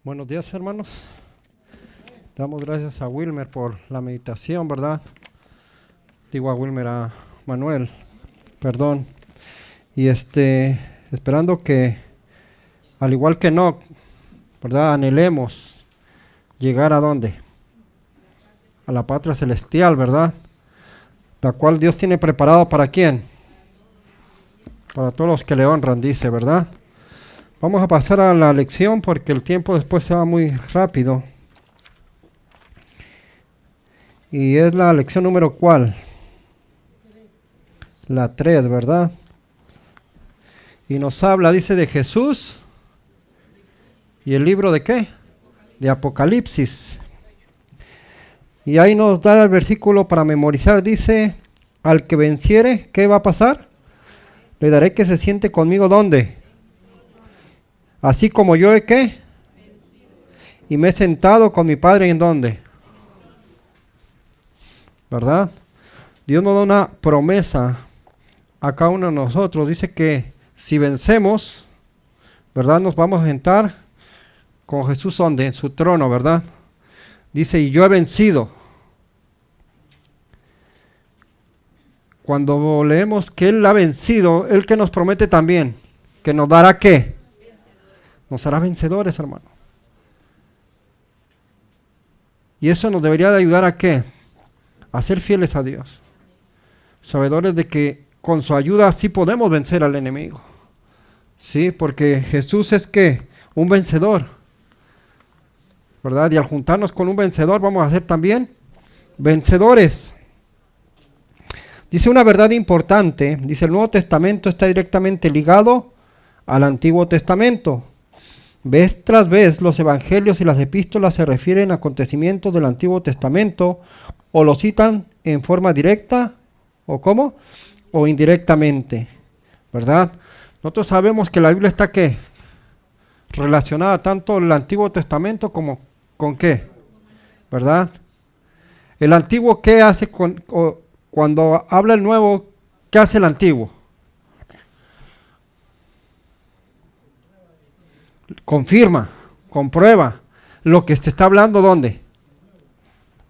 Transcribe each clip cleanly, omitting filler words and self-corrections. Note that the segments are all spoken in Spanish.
Buenos días, hermanos. Damos gracias a Wilmer por la meditación, ¿verdad? Digo a Wilmer, a Manuel, perdón. Y esperando que, al igual que Enoc, ¿verdad? Anhelemos llegar ¿a dónde? A la patria celestial, ¿verdad? La cual Dios tiene preparado ¿para quién? Para todos los que le honran, dice, ¿verdad? Vamos a pasar a la lección porque el tiempo después se va muy rápido. Y es la lección número ¿cuál? La 3, ¿verdad? Y nos habla, dice, de Jesús. ¿Y el libro de qué? De Apocalipsis. Y ahí nos da el versículo para memorizar. Dice, al que venciere, ¿qué va a pasar? Le daré que se siente conmigo, ¿dónde? Así como yo he ¿qué? Y me he sentado con mi Padre, ¿en dónde? ¿Verdad? Dios nos da una promesa a cada uno de nosotros. Dice que si vencemos, ¿verdad? Nos vamos a sentar con Jesús, ¿dónde? En su trono, ¿verdad? Dice, y yo he vencido. Cuando leemos que Él ha vencido, Él que nos promete también, que nos dará ¿qué? Nos hará vencedores, hermano. Y eso nos debería de ayudar ¿a qué? A ser fieles a Dios. Sabedores de que con su ayuda sí podemos vencer al enemigo. Sí, porque Jesús es ¿qué? Un vencedor. ¿Verdad? Y al juntarnos con un vencedor vamos a ser también vencedores. Dice una verdad importante. Dice el Nuevo Testamento está directamente ligado al Antiguo Testamento. Vez tras vez los evangelios y las epístolas se refieren a acontecimientos del Antiguo Testamento o lo citan en forma directa o ¿cómo? O indirectamente, ¿verdad? Nosotros sabemos que la Biblia está ¿qué? Relacionada tanto el Antiguo Testamento como ¿con qué? ¿Verdad? El Antiguo ¿qué hace cuando habla el Nuevo? ¿Qué hace el Antiguo? Confirma, comprueba lo que se está hablando, ¿dónde?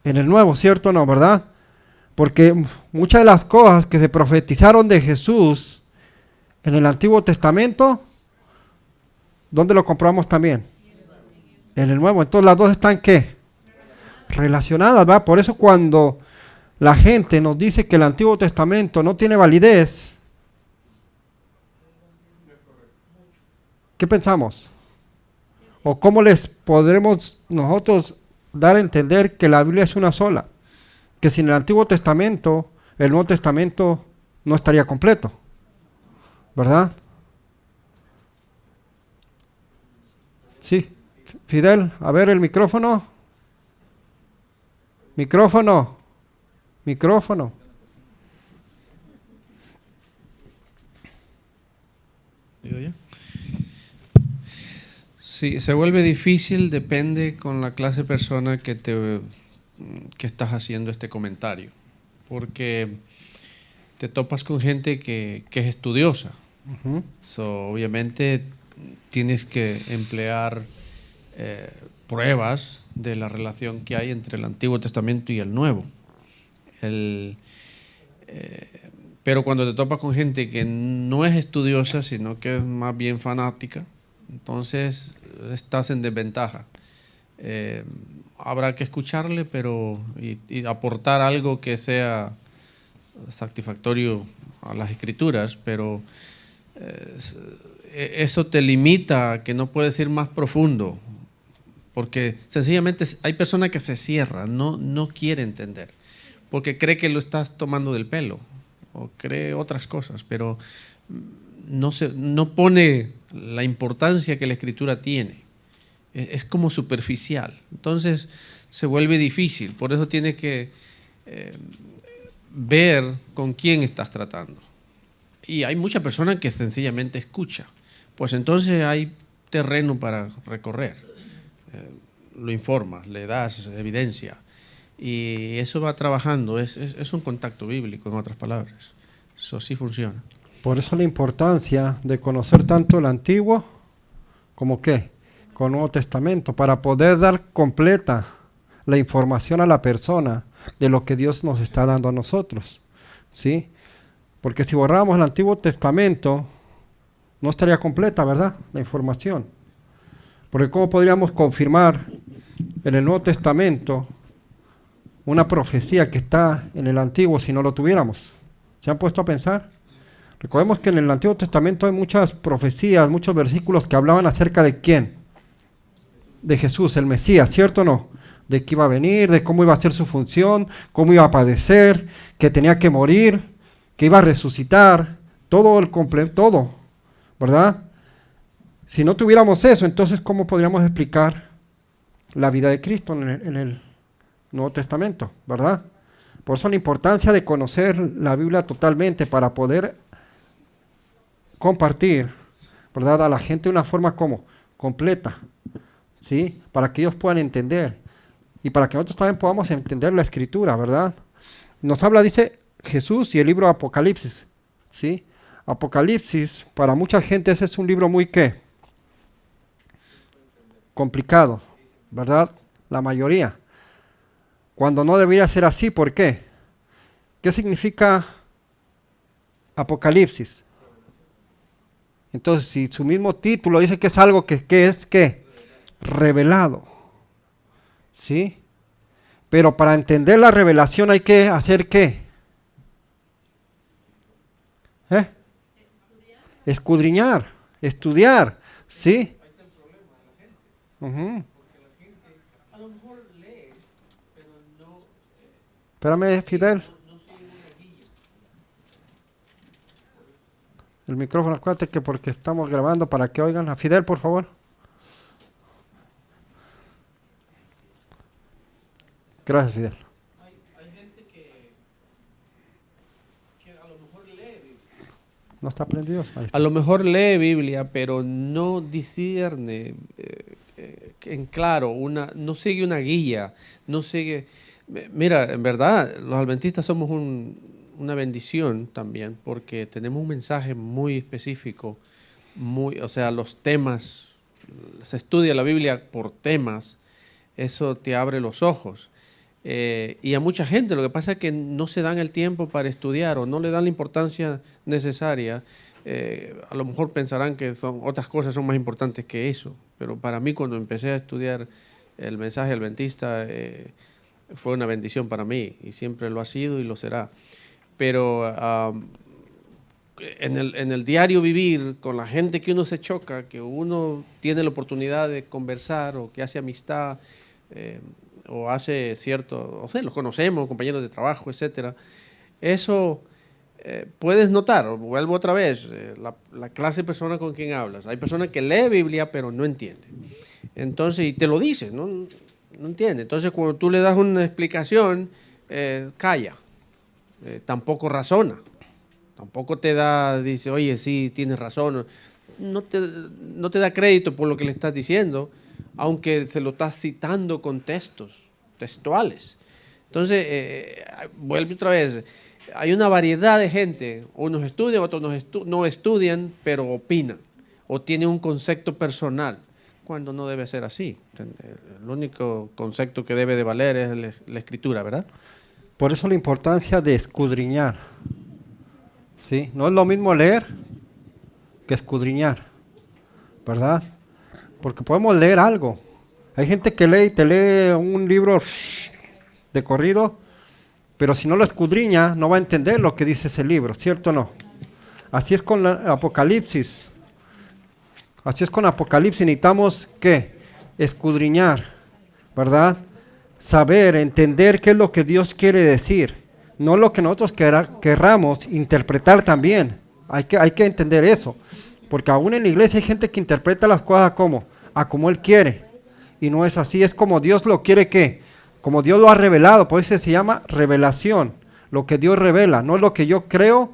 En el Nuevo, ¿cierto o no, verdad? Porque muchas de las cosas que se profetizaron de Jesús en el Antiguo Testamento, ¿dónde lo comprobamos también? En el Nuevo. Entonces las dos están ¿qué? Relacionadas, ¿verdad? Por eso cuando la gente nos dice que el Antiguo Testamento no tiene validez, ¿qué pensamos? ¿O cómo les podremos nosotros dar a entender que la Biblia es una sola? Que sin el Antiguo Testamento, el Nuevo Testamento no estaría completo, ¿verdad? Sí, Fidel, a ver el micrófono. Micrófono. ¿Digo yo? Sí, se vuelve difícil, depende con la clase de persona que estás haciendo este comentario, porque te topas con gente que es estudiosa. Obviamente tienes que emplear pruebas de la relación que hay entre el Antiguo Testamento y el Nuevo. Pero cuando te topas con gente que no es estudiosa, sino que es más bien fanática, entonces estás en desventaja. Habrá que escucharle, pero y aportar algo que sea satisfactorio a las escrituras, pero eso te limita a que no puedes ir más profundo, porque sencillamente hay personas que se cierran, no quiere entender, porque cree que lo estás tomando del pelo o cree otras cosas, pero no pone la importancia que la escritura tiene. Es como superficial. Entonces se vuelve difícil. Por eso tienes que ver con quién estás tratando. Y hay mucha persona que sencillamente escucha. Pues entonces hay terreno para recorrer. Lo informas, le das evidencia. Y eso va trabajando. Es un contacto bíblico, en otras palabras. Eso sí funciona. Por eso la importancia de conocer tanto el Antiguo como ¿qué? con el Nuevo Testamento para poder dar completa la información a la persona de lo que Dios nos está dando a nosotros, ¿sí? Porque si borramos el Antiguo Testamento, no estaría completa, ¿verdad?, la información. Porque ¿cómo podríamos confirmar en el Nuevo Testamento una profecía que está en el Antiguo si no lo tuviéramos? ¿Se han puesto a pensar? Recordemos que en el Antiguo Testamento hay muchas profecías, muchos versículos que hablaban acerca de ¿quién? De Jesús, el Mesías, ¿cierto o no? De que iba a venir, de cómo iba a ser su función, cómo iba a padecer, que tenía que morir, que iba a resucitar, todo, ¿verdad? Si no tuviéramos eso, entonces ¿cómo podríamos explicar la vida de Cristo en el Nuevo Testamento, ¿verdad? Por eso la importancia de conocer la Biblia totalmente para poder compartir, ¿verdad?, a la gente de una forma como completa, ¿sí? Para que ellos puedan entender y para que nosotros también podamos entender la Escritura, ¿verdad? Nos habla, dice Jesús, y el libro de Apocalipsis, ¿sí? Apocalipsis, para mucha gente ese es un libro muy, ¿qué? Complicado, ¿verdad? La mayoría. Cuando no debería ser así, ¿por qué? ¿Qué significa Apocalipsis? Entonces, si su mismo título dice que es algo que es, ¿qué? Revelado, ¿sí? Pero para entender la revelación hay que hacer, ¿qué? Escudriñar, estudiar, ¿sí? Uh-huh. Espérame, Fidel. El micrófono, acuérdate que porque estamos grabando para que oigan. A Fidel, por favor. Gracias, Fidel. Hay gente que a lo mejor lee Biblia. ¿No está prendido? Ahí está. A lo mejor lee Biblia, pero no discierne en claro, no sigue una guía, no sigue... Mira, en verdad, los adventistas somos una bendición también, porque tenemos un mensaje muy específico, o sea, los temas, se estudia la Biblia por temas, eso te abre los ojos. Y a mucha gente lo que pasa es que no se dan el tiempo para estudiar o no le dan la importancia necesaria. A lo mejor pensarán que otras cosas son más importantes que eso, pero para mí cuando empecé a estudiar el mensaje adventista fue una bendición para mí y siempre lo ha sido y lo será. Pero en el diario vivir con la gente que uno se choca, que uno tiene la oportunidad de conversar o que hace amistad, o hace cierto, o sea, los conocemos, compañeros de trabajo, etcétera. Eso puedes notar, vuelvo otra vez, la clase de persona con quien hablas. Hay personas que lee Biblia pero no entienden. Entonces, y te lo dicen, no entiende. Entonces, cuando tú le das una explicación, calla. Tampoco razona. Tampoco te dice, oye, sí, tienes razón. No te da crédito por lo que le estás diciendo, aunque se lo estás citando con textos textuales. Entonces, vuelve otra vez, hay una variedad de gente, unos estudian, otros no estudian, pero opinan, o tienen un concepto personal, cuando no debe ser así. El único concepto que debe de valer es la Escritura, ¿verdad? Por eso la importancia de escudriñar, ¿sí? No es lo mismo leer que escudriñar, ¿verdad? Porque podemos leer algo. Hay gente que lee y te lee un libro de corrido, pero si no lo escudriña, no va a entender lo que dice ese libro, ¿cierto o no? Así es con Apocalipsis. Así es con Apocalipsis. Necesitamos, ¿qué? Escudriñar, ¿verdad? Saber, entender qué es lo que Dios quiere decir. No lo que nosotros querramos interpretar también. Hay que entender eso. Porque aún en la iglesia hay gente que interpreta las cosas como Él quiere. Y no es así, es como Dios lo quiere que, como Dios lo ha revelado. Por eso se llama revelación. Lo que Dios revela, no es lo que yo creo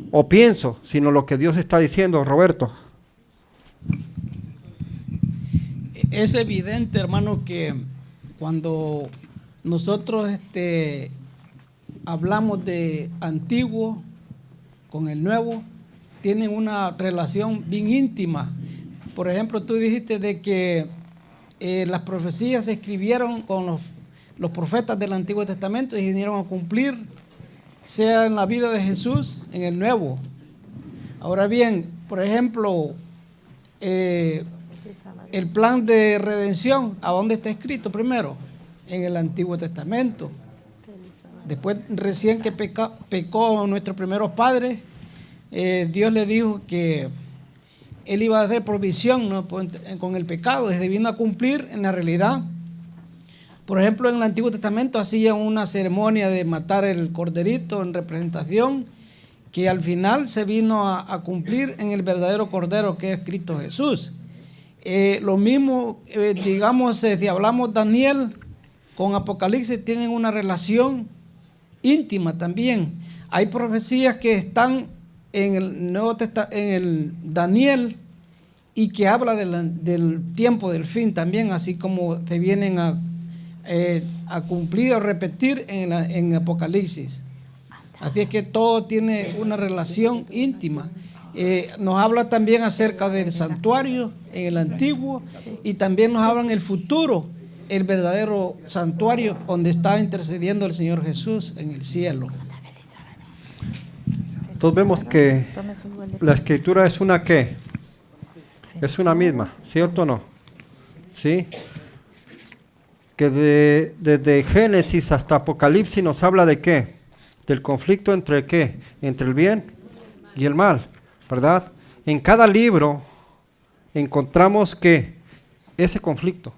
o pienso, sino lo que Dios está diciendo, Roberto. Es evidente, hermano, que cuando nosotros hablamos de antiguo con el nuevo, tienen una relación bien íntima, por ejemplo, tú dijiste de que las profecías se escribieron con los profetas del Antiguo Testamento y vinieron a cumplir, sea en la vida de Jesús, en el Nuevo. Ahora bien, por ejemplo, el plan de redención, ¿a dónde está escrito primero? En el Antiguo Testamento. Después, recién que pecó nuestros primeros padres, Dios le dijo que Él iba a hacer provisión, ¿no?, con el pecado, desde vino a cumplir en la realidad. Por ejemplo, en el Antiguo Testamento hacían una ceremonia de matar el corderito en representación, que al final se vino a cumplir en el verdadero Cordero que es Cristo Jesús. Lo mismo, digamos, si hablamos Daniel con Apocalipsis, tienen una relación íntima también. Hay profecías que están en el Nuevo Testamento, en el Daniel, y que habla del tiempo del fin también, así como se vienen a cumplir o repetir en Apocalipsis. Así es que todo tiene una relación íntima. Nos habla también acerca del santuario en el antiguo, y también nos habla en el futuro, el verdadero santuario donde está intercediendo el Señor Jesús en el cielo. Entonces vemos que la escritura es una ¿qué? Es una misma, ¿cierto o no? ¿Sí? Que desde Génesis hasta Apocalipsis nos habla de ¿qué? Del conflicto entre ¿qué? Entre el bien y el mal, ¿verdad? En cada libro encontramos que ese conflicto,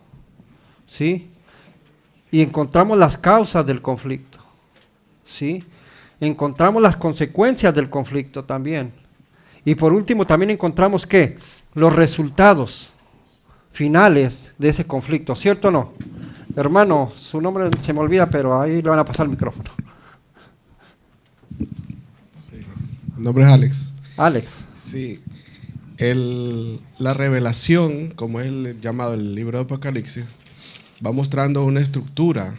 ¿sí? Y encontramos las causas del conflicto, ¿sí? Encontramos las consecuencias del conflicto también. Y por último también encontramos ¿qué? Los resultados finales de ese conflicto, ¿cierto o no? Hermano, su nombre se me olvida, pero ahí le van a pasar el micrófono. Sí. Mi nombre es Alex. Alex. Sí. La revelación, como es llamado el libro de Apocalipsis, va mostrando una estructura.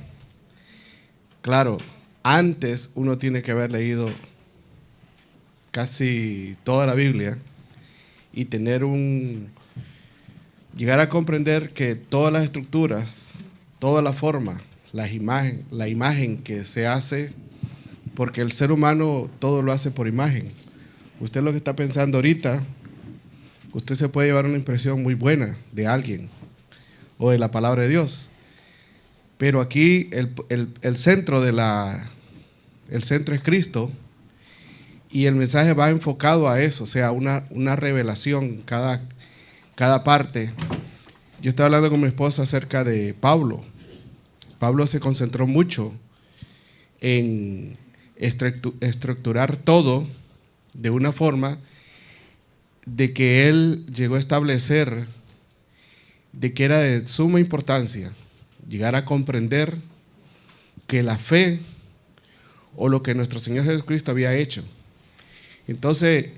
Claro, antes uno tiene que haber leído casi toda la Biblia y llegar a comprender que todas las estructuras, toda la forma, la imagen que se hace, porque el ser humano todo lo hace por imagen. Usted lo que está pensando ahorita, usted se puede llevar una impresión muy buena de alguien o de la palabra de Dios. Pero aquí el centro el centro es Cristo, y el mensaje va enfocado a eso, o sea, una revelación cada parte. Yo estaba hablando con mi esposa acerca de Pablo. Pablo se concentró mucho en estructurar todo de una forma de que él llegó a establecer de que era de suma importancia llegar a comprender que la fe o lo que nuestro Señor Jesucristo había hecho. Entonces,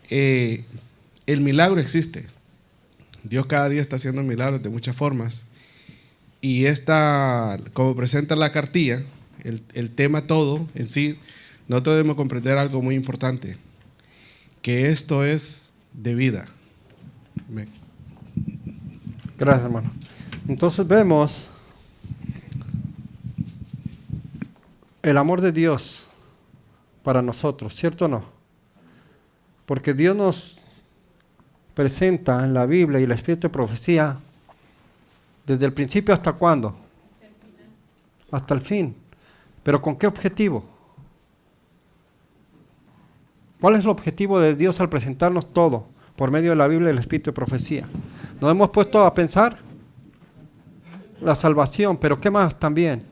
el milagro existe. Dios cada día está haciendo milagros de muchas formas. Y como presenta la cartilla, el tema todo en sí, nosotros debemos comprender algo muy importante, que esto es de vida. Amén. Gracias, hermano. Entonces vemos el amor de Dios para nosotros, ¿cierto o no? Porque Dios nos presenta en la Biblia y el Espíritu de profecía desde el principio hasta ¿cuándo? Hasta el fin. ¿Pero con qué objetivo? ¿Cuál es el objetivo de Dios al presentarnos todo por medio de la Biblia y el Espíritu de profecía? Nos hemos puesto a pensar la salvación, pero ¿qué más también?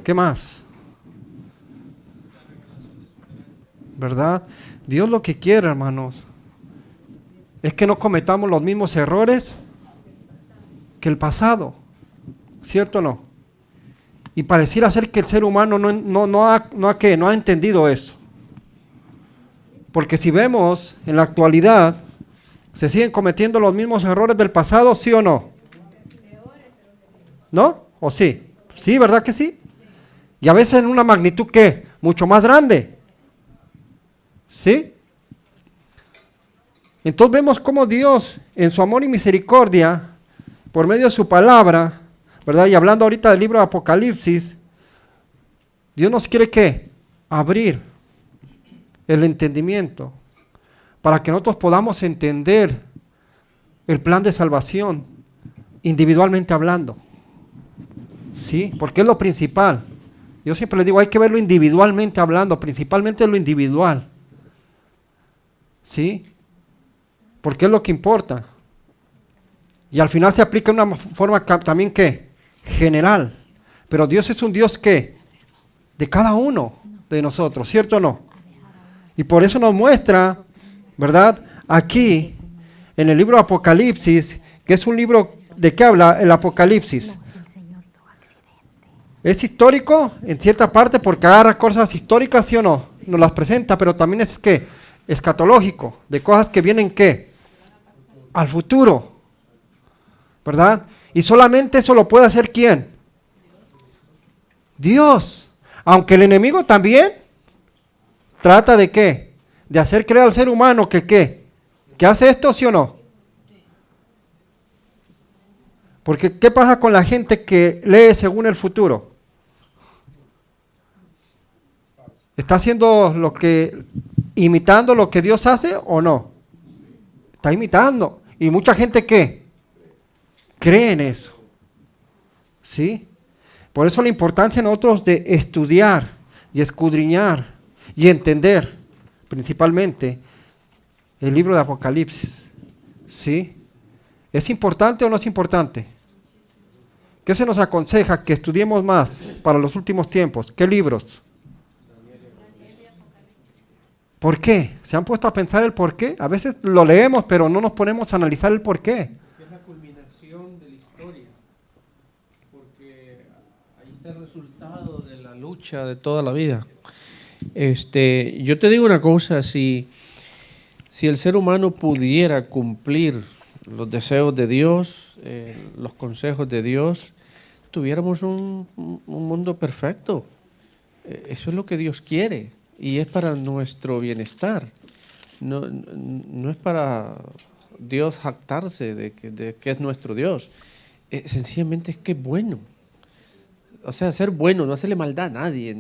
¿Qué más? ¿Verdad? Dios lo que quiere, hermanos, es que no cometamos los mismos errores que el pasado, ¿cierto o no? Y pareciera ser que el ser humano no ha entendido eso. Porque si vemos en la actualidad, se siguen cometiendo los mismos errores del pasado, ¿sí o no? ¿No? ¿O sí? Sí, ¿verdad que sí? Y a veces en una magnitud, ¿qué? Mucho más grande. ¿Sí? Entonces vemos cómo Dios, en su amor y misericordia, por medio de su palabra, ¿verdad? Y hablando ahorita del libro de Apocalipsis, Dios nos quiere ¿qué? Abrir el entendimiento para que nosotros podamos entender el plan de salvación individualmente hablando. ¿Sí? Porque es lo principal. Yo siempre les digo, hay que verlo individualmente hablando, principalmente lo individual. ¿Sí? Porque es lo que importa. Y al final se aplica de una forma también ¿qué? General. Pero Dios es un Dios ¿qué? De cada uno de nosotros, ¿cierto o no? Y por eso nos muestra, ¿verdad? Aquí, en el libro de Apocalipsis, que es un libro, ¿de qué habla el Apocalipsis? Es histórico en cierta parte porque agarra cosas históricas, ¿sí o no? Nos las presenta, pero también es ¿qué? Escatológico, de cosas que vienen ¿qué? Al futuro, ¿verdad? Y solamente eso lo puede hacer ¿quién? Dios. Aunque el enemigo también trata de ¿qué? De hacer creer al ser humano que ¿qué? ¿Que hace esto, sí o no? Porque ¿qué pasa con la gente que lee según el futuro? ¿Está haciendo imitando lo que Dios hace o no? Está imitando. Y mucha gente ¿qué? Cree en eso. ¿Sí? Por eso la importancia en nosotros de estudiar y escudriñar y entender principalmente el libro de Apocalipsis. ¿Sí? ¿Es importante o no es importante? ¿Qué se nos aconseja que estudiemos más para los últimos tiempos? ¿Qué libros? ¿Por qué? ¿Se han puesto a pensar el por qué? A veces lo leemos, pero no nos ponemos a analizar el por qué. Es la culminación de la historia, porque ahí está el resultado de la lucha de toda la vida. Yo te digo una cosa, si el ser humano pudiera cumplir los deseos de Dios, los consejos de Dios, tuviéramos un mundo perfecto. Eso es lo que Dios quiere y es para nuestro bienestar. No es para Dios jactarse de que es nuestro Dios. Sencillamente es que es bueno. O sea, ser bueno, no hacerle maldad a nadie.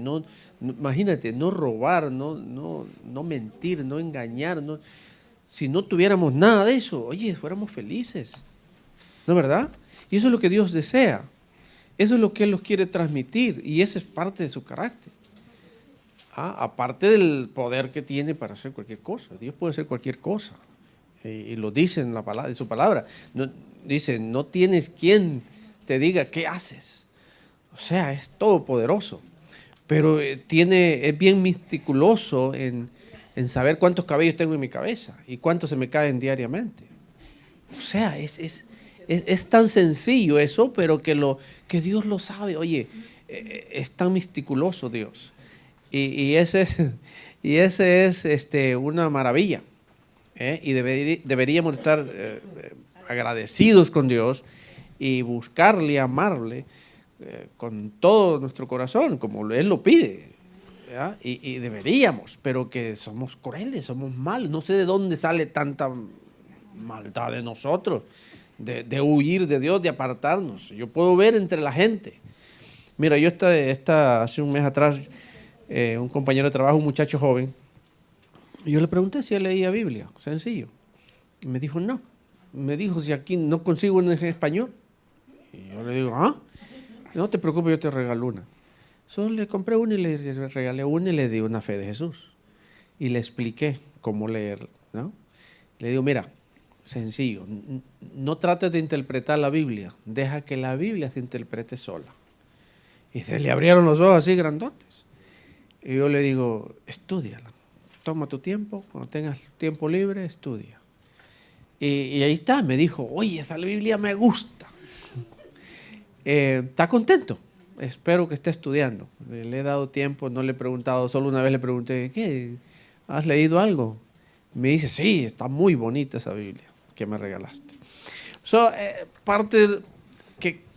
Imagínate, no robar, no mentir, no engañar. Si no tuviéramos nada de eso, oye, fuéramos felices. ¿No es verdad? Y eso es lo que Dios desea. Eso es lo que Él nos quiere transmitir y esa es parte de su carácter. Aparte del poder que tiene para hacer cualquier cosa. Dios puede hacer cualquier cosa. Y lo dice en su palabra. Dice, no tienes quien te diga qué haces. O sea, es todopoderoso. Pero es bien meticuloso en saber cuántos cabellos tengo en mi cabeza y cuántos se me caen diariamente. O sea, es tan sencillo eso, pero que Dios lo sabe. Oye, es tan meticuloso Dios. Y ese es una maravilla. Y deberíamos estar agradecidos con Dios y buscarle, amarle con todo nuestro corazón, como Él lo pide. Y deberíamos, pero que somos crueles, somos malos. No sé de dónde sale tanta maldad de nosotros, de huir de Dios, de apartarnos. Yo puedo ver entre la gente. Mira, yo hace un mes atrás, un compañero de trabajo, un muchacho joven, yo le pregunté si él leía Biblia, sencillo. Y me dijo, no. Me dijo, si aquí no consigo una en español. Y yo le digo, no te preocupes, yo te regalo una. Solo le compré una y le regalé una y le di una fe de Jesús. Y le expliqué cómo leerla, ¿no? Le digo, mira, sencillo, no trates de interpretar la Biblia, deja que la Biblia se interprete sola. Y se le abrieron los ojos así grandotes. Y yo le digo, estúdiala, toma tu tiempo, cuando tengas tiempo libre, estudia. Y ahí está, me dijo, oye, esa Biblia me gusta. ¿Está contento? Espero que esté estudiando. Le he dado tiempo, no le he preguntado, solo una vez le pregunté, ¿qué? ¿Has leído algo? Me dice, sí, está muy bonita esa Biblia que me regalaste. Parte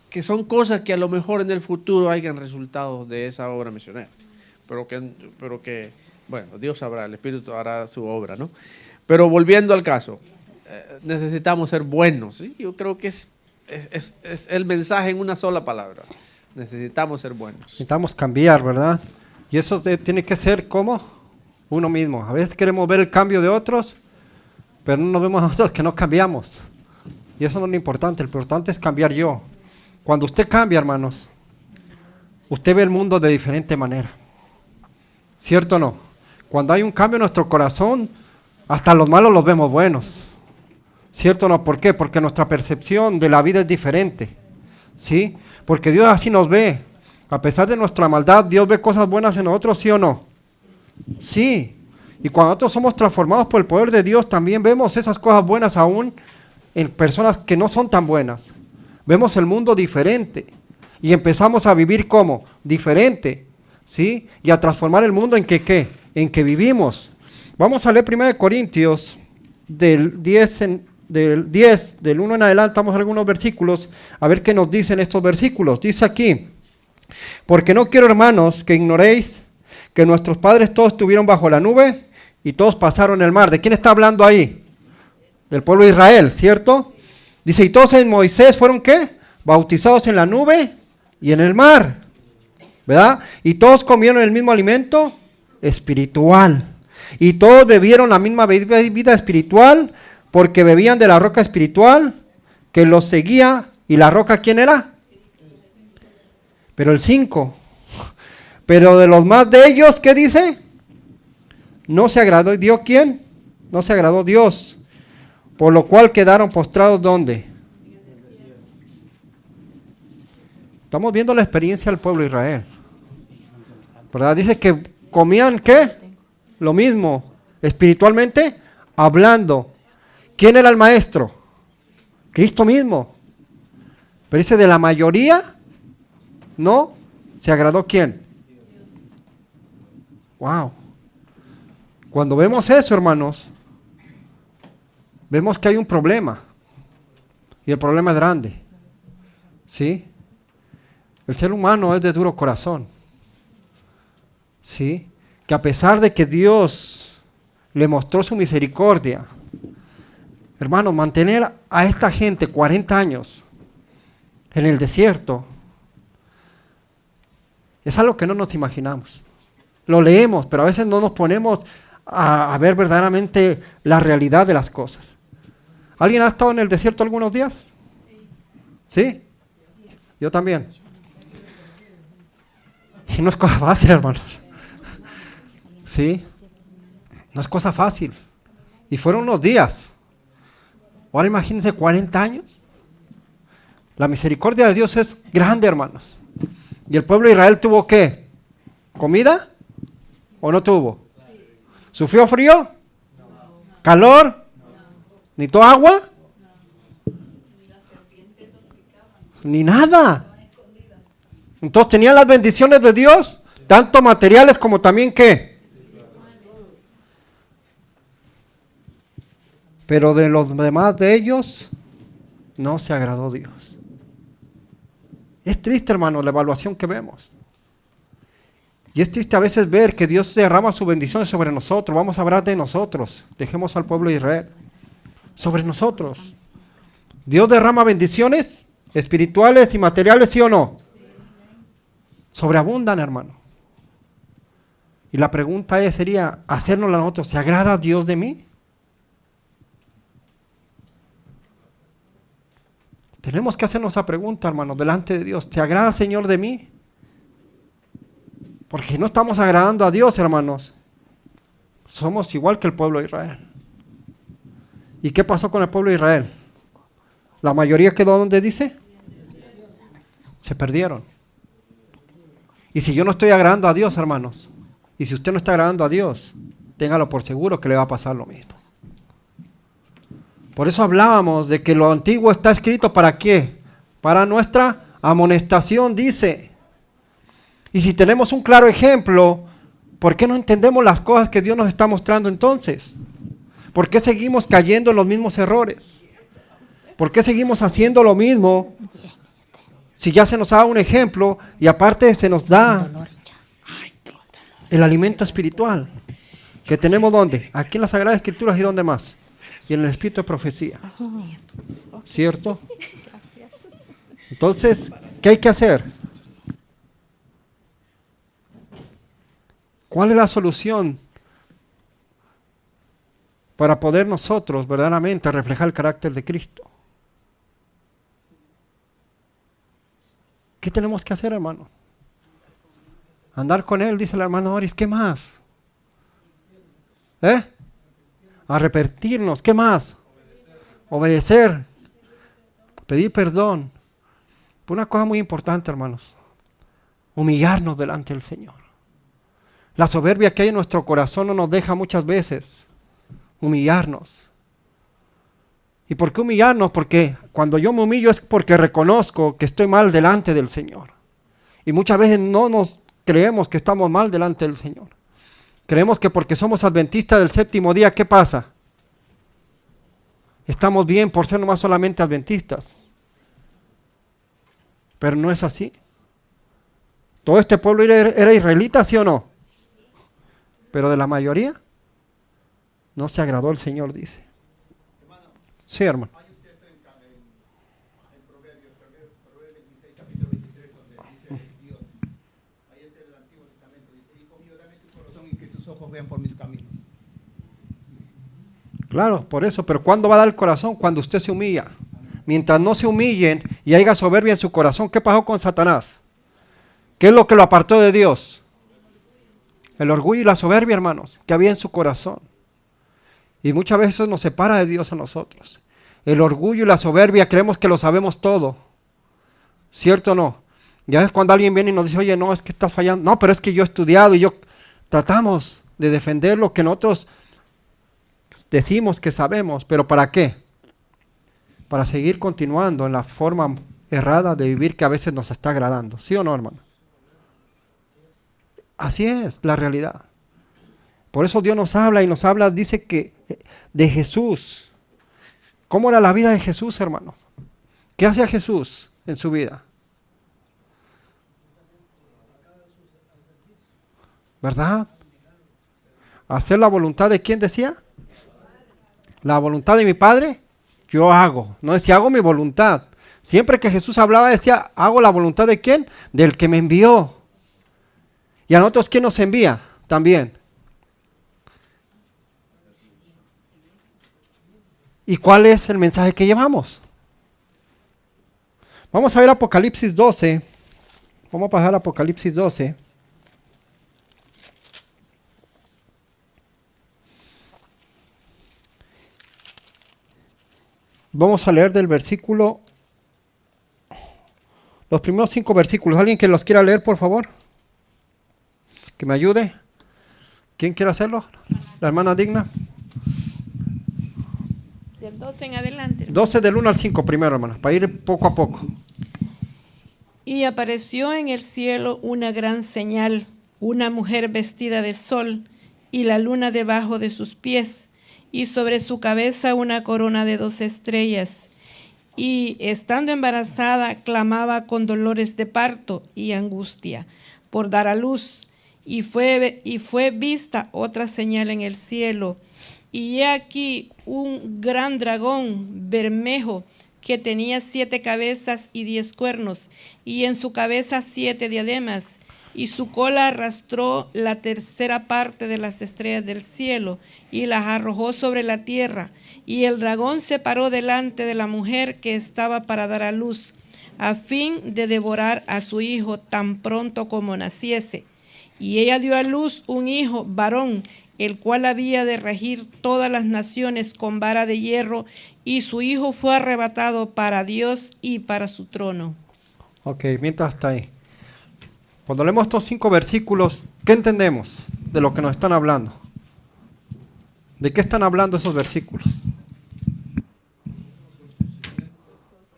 que son cosas que a lo mejor en el futuro hayan resultado de esa obra misionera. Pero que bueno, Dios sabrá, el Espíritu hará su obra, ¿no? Pero volviendo al caso, necesitamos ser buenos. ¿Sí? Yo creo que es el mensaje en una sola palabra. Necesitamos ser buenos. Necesitamos cambiar, ¿verdad? Y eso tiene que ser como uno mismo. A veces queremos ver el cambio de otros, pero no nos vemos a nosotros que no cambiamos. Y eso no es lo importante. Lo importante es cambiar yo. Cuando usted cambia, hermanos, usted ve el mundo de diferente manera. ¿Cierto o no? Cuando hay un cambio en nuestro corazón, hasta los malos los vemos buenos. ¿Cierto o no? ¿Por qué? Porque nuestra percepción de la vida es diferente. ¿Sí? Porque Dios así nos ve. A pesar de nuestra maldad, Dios ve cosas buenas en nosotros, ¿sí o no? Sí. Y cuando nosotros somos transformados por el poder de Dios, también vemos esas cosas buenas aún en personas que no son tan buenas. Vemos el mundo diferente. Y empezamos a vivir como diferente. ¿Sí? Y a transformar el mundo en que ¿qué? En que vivimos. Vamos a leer 1 Corintios del 1 en adelante, vamos a algunos versículos, a ver qué nos dicen estos versículos. Dice aquí: porque no quiero, hermanos, que ignoréis que nuestros padres todos estuvieron bajo la nube y todos pasaron el mar. ¿De quién está hablando ahí? Del pueblo de Israel, ¿cierto? Dice, y todos en Moisés fueron ¿qué? Bautizados en la nube y en el mar, ¿verdad? Y todos comieron el mismo alimento espiritual. Y todos bebieron la misma bebida espiritual, porque bebían de la roca espiritual que los seguía. ¿Y la roca quién era? Pero el 5. Pero de los más de ellos, ¿qué dice? No se agradó. ¿Dio quién? No se agradó Dios. Por lo cual quedaron postrados, ¿dónde? Estamos viendo la experiencia del pueblo de Israel, ¿verdad? Dice que comían, ¿qué? Lo mismo, espiritualmente hablando. ¿Quién era el maestro? Cristo mismo. Pero dice, de la mayoría, no se agradó ¿quién? Wow. Cuando vemos eso, hermanos, vemos que hay un problema. Y el problema es grande. ¿Sí? El ser humano es de duro corazón. ¿Sí? Que a pesar de que Dios le mostró su misericordia, hermanos, mantener a esta gente 40 años en el desierto es algo que no nos imaginamos. Lo leemos, pero a veces no nos ponemos a ver verdaderamente la realidad de las cosas. ¿Alguien ha estado en el desierto algunos días? ¿Sí? Yo también. Y no es cosa fácil, hermanos. ¿Sí? No es cosa fácil. Y fueron unos días. Ahora imagínense 40 años. La misericordia de Dios es grande, hermanos. ¿Y el pueblo de Israel tuvo qué? ¿Comida? ¿O no tuvo? ¿Sufrió frío? ¿Calor? ¿Necesitó agua? Ni nada. Entonces tenían las bendiciones de Dios, tanto materiales como también ¿qué? Pero de los demás de ellos no se agradó Dios. Es triste, hermano, la evaluación que vemos. Y es triste a veces ver que Dios derrama su bendición sobre nosotros. Vamos a hablar de nosotros. Dejemos al pueblo de Israel. Sobre nosotros. Dios derrama bendiciones espirituales y materiales, ¿sí o no? Sobreabundan, hermano. Y la pregunta sería, hacernos a nosotros, ¿se agrada Dios de mí? Tenemos que hacernos esa pregunta, hermano, delante de Dios. ¿Te agrada, Señor, de mí? Porque no estamos agradando a Dios, hermanos. Somos igual que el pueblo de Israel. ¿Y qué pasó con el pueblo de Israel? ¿La mayoría quedó donde dice? Se perdieron. Y si yo no estoy agradando a Dios, hermanos, y si usted no está agradando a Dios, téngalo por seguro que le va a pasar lo mismo. Por eso hablábamos de que lo antiguo está escrito ¿para qué? Para nuestra amonestación, dice. Y si tenemos un claro ejemplo, ¿por qué no entendemos las cosas que Dios nos está mostrando entonces? ¿Por qué seguimos cayendo en los mismos errores? ¿Por qué seguimos haciendo lo mismo si ya se nos da un ejemplo y aparte se nos da el alimento espiritual? ¿Que tenemos dónde? Aquí en las Sagradas Escrituras y ¿dónde más? y en el espíritu de profecía. ¿Cierto? Entonces, ¿qué hay que hacer? ¿Cuál es la solución para poder nosotros verdaderamente reflejar el carácter de Cristo? ¿Qué tenemos que hacer, hermano? Andar con Él, dice el hermano Doris. ¿Qué más? Arrepentirnos. ¿Qué más? Obedecer. Pedir perdón. Una cosa muy importante, hermanos. Humillarnos delante del Señor. La soberbia que hay en nuestro corazón no nos deja muchas veces humillarnos. ¿Y por qué humillarnos? Porque cuando yo me humillo es porque reconozco que estoy mal delante del Señor. Y muchas veces no nos creemos que estamos mal delante del Señor. Creemos que porque somos adventistas del séptimo día, ¿qué pasa? Estamos bien por ser nomás solamente adventistas. Pero no es así. Todo este pueblo era israelita, ¿sí o no? Pero de la mayoría no se agradó el Señor, dice. Sí, hermano. Hay un texto en Proverbios 16, capítulo 23, donde dice Dios, ahí es el Antiguo Testamento, dice, hijo mío, dame tu corazón y que tus ojos vean por mis caminos. Claro, por eso, pero ¿cuándo va a dar el corazón? Cuando usted se humilla. Mientras no se humillen y haya soberbia en su corazón, ¿qué pasó con Satanás? ¿Qué es lo que lo apartó de Dios? El orgullo y la soberbia, hermanos, que había en su corazón. Y muchas veces eso nos separa de Dios a nosotros. El orgullo y la soberbia, creemos que lo sabemos todo. ¿Cierto o no? Ya es cuando alguien viene y nos dice, oye, no, es que estás fallando. No, pero es que yo he estudiado y yo tratamos de defender lo que nosotros decimos que sabemos. ¿Pero para qué? Para seguir continuando en la forma errada de vivir que a veces nos está agradando. ¿Sí o no, hermano? Así es la realidad. Por eso Dios nos habla y nos habla, dice que de Jesús. ¿Cómo era la vida de Jesús, hermanos? ¿Qué hacía Jesús en su vida? ¿Verdad? ¿Hacer la voluntad de quién decía? La voluntad de mi Padre, yo hago. No decía, hago mi voluntad. Siempre que Jesús hablaba decía, hago la voluntad de quién? Del que me envió. ¿Y a nosotros quién nos envía? También. ¿Y cuál es el mensaje que llevamos? Vamos a ver Apocalipsis 12. Vamos a pasar a Apocalipsis 12. Vamos a leer del versículo, los primeros 5 versículos. ¿Alguien que los quiera leer, por favor? Que me ayude. ¿Quién quiere hacerlo? La hermana Digna. Del 12 en adelante. 12 del 1 al 5 primero, hermana, para ir poco a poco. Y apareció en el cielo una gran señal, una mujer vestida de sol y la luna debajo de sus pies, y sobre su cabeza una corona de 12 estrellas. Y estando embarazada, clamaba con dolores de parto y angustia por dar a luz. Y fue vista otra señal en el cielo. Y he aquí un gran dragón bermejo que tenía 7 cabezas y 10 cuernos, y en su cabeza 7 diademas, y su cola arrastró la tercera parte de las estrellas del cielo, y las arrojó sobre la tierra. Y el dragón se paró delante de la mujer que estaba para dar a luz, a fin de devorar a su hijo tan pronto como naciese. Y ella dio a luz un hijo varón, el cual había de regir todas las naciones con vara de hierro, y su hijo fue arrebatado para Dios y para su trono. Ok, mientras está ahí. Cuando leemos estos 5 versículos, ¿qué entendemos de lo que nos están hablando? ¿De qué están hablando esos versículos?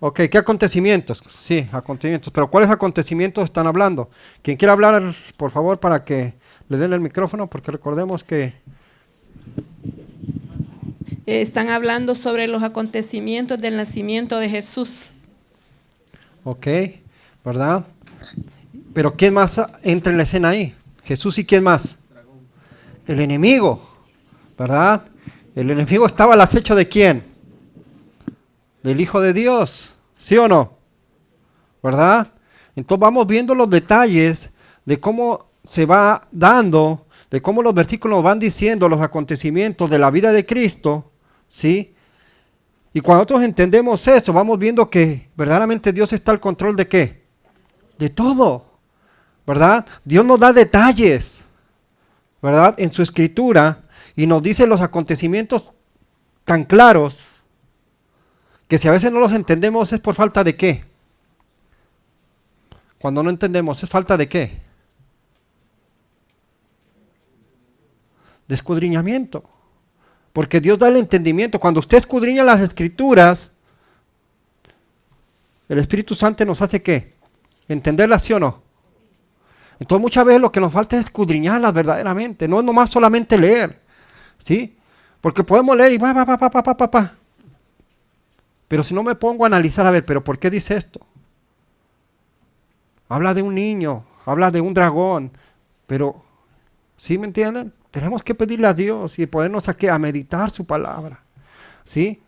Ok, ¿qué acontecimientos? Sí, acontecimientos. Pero ¿cuáles acontecimientos están hablando? Quien quiera hablar, por favor, para que le den el micrófono, porque recordemos que... Están hablando sobre los acontecimientos del nacimiento de Jesús. Ok, ¿verdad? Pero ¿quién más entra en la escena ahí? Jesús y ¿quién más? El enemigo, ¿verdad? El enemigo estaba al acecho ¿de quién? Del Hijo de Dios, ¿sí o no? ¿Verdad? Entonces vamos viendo los detalles de cómo se va dando, de cómo los versículos van diciendo los acontecimientos de la vida de Cristo, ¿sí? Y cuando nosotros entendemos eso, vamos viendo que verdaderamente Dios está al control ¿de qué? De todo, ¿verdad? Dios nos da detalles, ¿verdad? En su escritura y nos dice los acontecimientos tan claros que si a veces no los entendemos es por falta ¿de qué? Cuando no entendemos es falta ¿de qué? De escudriñamiento. Porque Dios da el entendimiento. Cuando usted escudriña las escrituras, el Espíritu Santo nos hace ¿qué? Entenderlas, ¿sí o no? Entonces muchas veces lo que nos falta es escudriñarlas verdaderamente. No es nomás solamente leer, ¿sí? Porque podemos leer y pa. Pero si no me pongo a analizar, a ver, ¿pero por qué dice esto? Habla de un niño, habla de un dragón, pero, ¿sí me entienden? Tenemos que pedirle a Dios y ponernos aquí a meditar su palabra, ¿sí?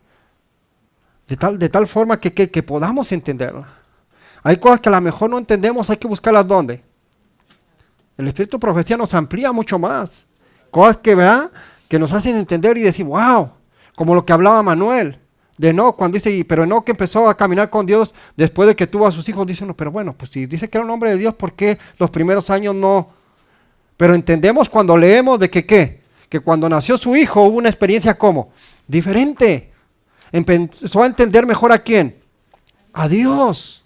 De tal forma que podamos entenderla. Hay cosas que a lo mejor no entendemos, hay que buscarlas ¿dónde? El Espíritu de Profecía nos amplía mucho más. Cosas que, ¿verdad? Que nos hacen entender y decir, wow, como lo que hablaba Manuel de Enoc, cuando dice, pero Enoc empezó a caminar con Dios después de que tuvo a sus hijos, dice uno, pero bueno, pues si dice que era un hombre de Dios, ¿por qué los primeros años no? Pero entendemos cuando leemos de que ¿qué? Que cuando nació su hijo hubo una experiencia ¿cómo? Diferente. Empezó a entender mejor ¿a quién? A Dios,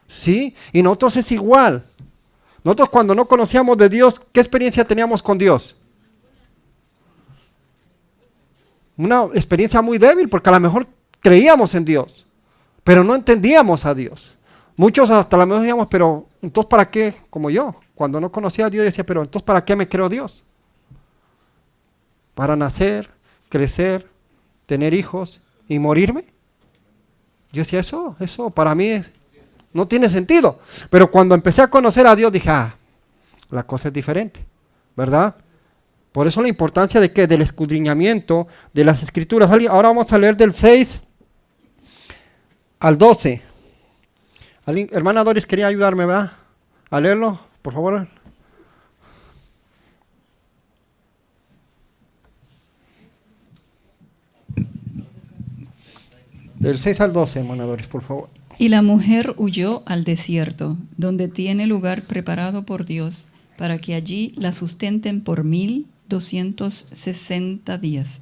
¿sí? Y nosotros es igual. Nosotros cuando no conocíamos de Dios, ¿qué experiencia teníamos con Dios? Una experiencia muy débil, porque a lo mejor creíamos en Dios, pero no entendíamos a Dios. Muchos hasta a lo mejor decíamos, pero entonces ¿para qué? Como yo, cuando no conocía a Dios decía, pero entonces ¿para qué me creo Dios? ¿Para nacer, crecer, tener hijos y morirme? Yo decía, eso para mí no tiene sentido. Pero cuando empecé a conocer a Dios dije, la cosa es diferente, ¿verdad? Por eso la importancia de ¿qué? Del escudriñamiento de las escrituras. Ahora vamos a leer del 6 al 12. Hermana Doris quería ayudarme, ¿verdad? A leerlo, por favor. Del 6 al 12, hermana Doris, por favor. Y la mujer huyó al desierto, donde tiene lugar preparado por Dios, para que allí la sustenten por 1260 días.